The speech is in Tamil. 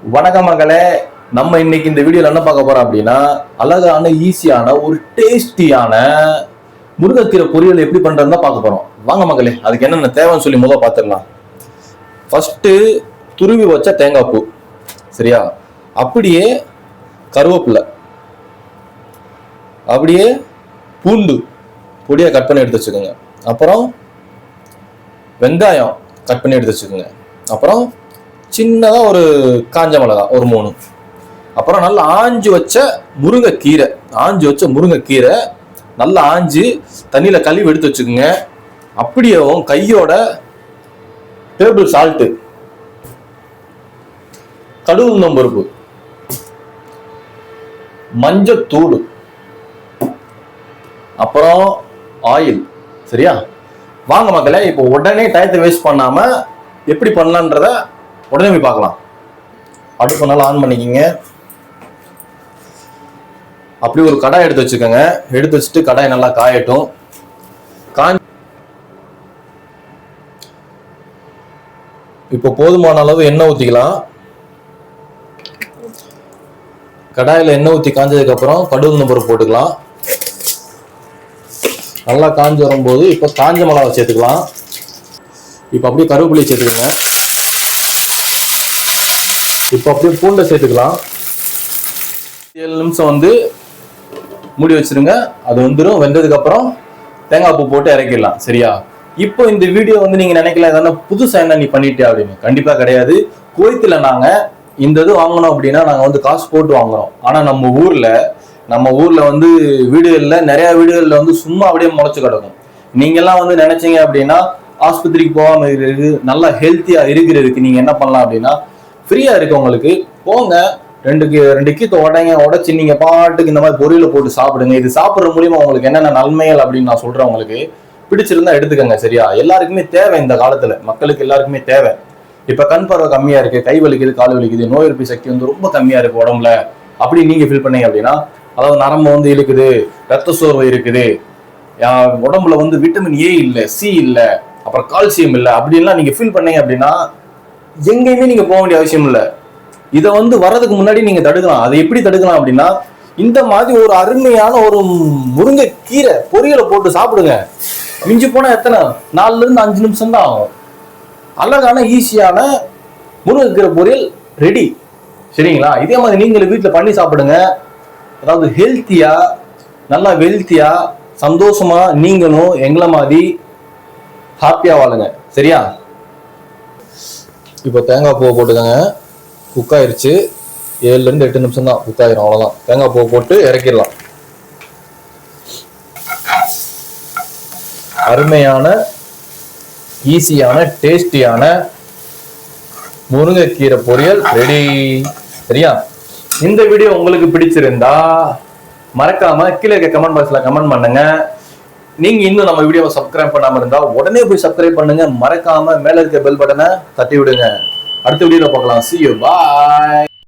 வணக்கம் மகளே. நம்ம இன்னைக்கு இந்த வீடியோல என்ன பார்க்க போறோம் அப்படின்னா, அழகான ஈஸியான ஒரு டேஸ்டியான முருங்கைக்கீரை பொரியல் எப்படி பண்றதுன்னு தான் பார்க்க போறோம். வாங்க மகளே, அதுக்கு என்னென்ன தேவைன்னு சொல்லி முதல்ல பார்த்துடலாம். ஃபர்ஸ்ட் துருவி வச்ச தேங்காய் பூ, சரியா? அப்படியே கருவேப்பிலை, அப்படியே பூண்டு பொடியா கட் பண்ணி எடுத்து வச்சுக்கோங்க. அப்புறம் வெங்காயம் கட் பண்ணி எடுத்து வச்சுக்கோங்க. அப்புறம் சின்னதாக ஒரு காஞ்ச மிளகா ஒரு 3. அப்புறம் நல்லா ஆஞ்சு வச்ச முருங்கைக்கீரை நல்லா ஆஞ்சு தண்ணியில் கழுவி எடுத்து வச்சுக்கோங்க. அப்படியே கையோட டேபிள் சால்ட்டு, கடுகு பருப்பு, மஞ்சத்தூள், அப்புறம் ஆயில். சரியா? வாங்க மக்களே, இப்போ உடனே டயத்தை வேஸ்ட் பண்ணாம எப்படி பண்ணலான்றத உடனே போய் பார்க்கலாம். அடுப்பு நல்லா ஆன் பண்ணிக்கிங்க. அப்படி ஒரு கடாய் எடுத்து வச்சுக்கோங்க. எடுத்து வச்சுட்டு கடாய் நல்லா காயட்டும். இப்போ போதுமான அளவு எண்ணெய் ஊற்றிக்கலாம். கடாயில் எண்ணெய் ஊற்றி காஞ்சதுக்கு அப்புறம் கடுகு பருப்பு போட்டுக்கலாம். நல்லா காஞ்சி வரும்போது இப்போ காஞ்ச மிளகா சேர்த்துக்கலாம். இப்போ அப்படியே கருவேப்பிலையை சேர்த்துக்கோங்க. இப்போ அப்படியே பூண்டை சேர்த்துக்கலாம். 7 நிமிஷம் மூடி வச்சிருங்க. அது வந்துடும். வெந்ததுக்கு அப்புறம் தேங்காய் பூ போட்டு இறக்கிடலாம். சரியா? இப்போ இந்த வீடியோ நீங்க நினைக்கல ஏதாவது புதுசா என்ன நீ பண்ணிட்டே அப்படின்னு. கண்டிப்பா கிடையாது. குவைத்துல நாங்க இந்த இது வாங்கணும் அப்படின்னா நாங்க காசு போட்டு வாங்குறோம். ஆனா நம்ம ஊர்ல வீடுகள்ல நிறைய வீடுகள்ல சும்மா அப்படியே முளைச்சு கிடக்கும். நீங்க எல்லாம் நினைச்சீங்க அப்படின்னா ஆஸ்பத்திரிக்கு போகாம இருக்கிறதுக்கு, நல்லா ஹெல்த்தியா இருக்கிறதுக்கு நீங்க என்ன பண்ணலாம் அப்படின்னா, ஃப்ரீயா இருக்கு உங்களுக்கு, போங்க 2 கீத்தை உடைச்சு நீங்க பாட்டுக்கு இந்த மாதிரி பொரியல போட்டு சாப்பிடுங்க. இது சாப்பிடுற மூலியமா உங்களுக்கு என்னென்ன நன்மைகள் அப்படின்னு நான் சொல்றேன். உங்களுக்கு பிடிச்சிருந்தா எடுத்துக்கங்க. சரியா? எல்லாருக்குமே தேவை, இந்த காலத்துல மக்களுக்கு எல்லாருக்குமே தேவை. இப்ப கண் பார்வை கம்மியா இருக்கு, கை வலிக்குது, கால் வலிக்குது, நோய் எதிர்ப்பு சக்தி ரொம்ப கம்மியா இருக்கு உடம்புல அப்படி நீங்க ஃபீல் பண்ணீங்க அப்படின்னா, அதாவது நரம்பு இழுக்குது, ரத்த சோர்வு இருக்குது, உடம்புல விட்டமின் ஏ இல்ல, சி இல்ல, அப்புறம் கால்சியம் இல்ல அப்படின்லாம் நீங்க ஃபீல் பண்ணீங்க அப்படின்னா எங்கேயுமே நீங்க போக வேண்டிய அவசியம் இல்லை. இதை வர்றதுக்கு முன்னாடி நீங்க தடுக்கலாம். அதை எப்படி தடுக்கலாம் அப்படின்னா, இந்த மாதிரி ஒரு அருமையான ஒரு முருங்கைக்கீரை பொரியலை போட்டு சாப்பிடுங்க. மிஞ்சி போனா எத்தனை 4 இருந்து 5 நிமிஷம் தான் ஆகும். அழகான ஈஸியான முருங்கைக்கீரை பொரியல் ரெடி. சரிங்களா? இதே மாதிரி நீங்களும் வீட்டுல பண்ணி சாப்பிடுங்க. அதாவது ஹெல்த்தியா, நல்லா வெல்த்தியா, சந்தோஷமா நீங்களும் எங்களை மாதிரி ஹாப்பியா வாழுங்க. சரியா? இப்போ தேங்காய் பூவை போட்டுக்கோங்க. குக் ஆயிருச்சு. 7 இருந்து 8 நிமிஷம் தான் குக் ஆயிரும். அவ்வளவுதான். தேங்காய் பூவை போட்டு இறக்கிடலாம். அருமையான ஈஸியான டேஸ்டியான முருங்கைக்கீரை பொரியல் ரெடி. சரியா? இந்த வீடியோ உங்களுக்கு பிடிச்சிருந்தா மறக்காம கீழே இருக்க கமெண்ட் பாக்ஸ்ல கமெண்ட் பண்ணுங்க. நீங்க இன்னும் நம்ம வீடியோவை சப்ஸ்கிரைப் பண்ணாம இருந்தா உடனே போய் சப்ஸ்கிரைப் பண்ணுங்க. மறக்காம மேல இருக்க பெல் பட்டனை தட்டி விடுங்க. அடுத்த வீடியோல பார்க்கலாம். See you. Bye.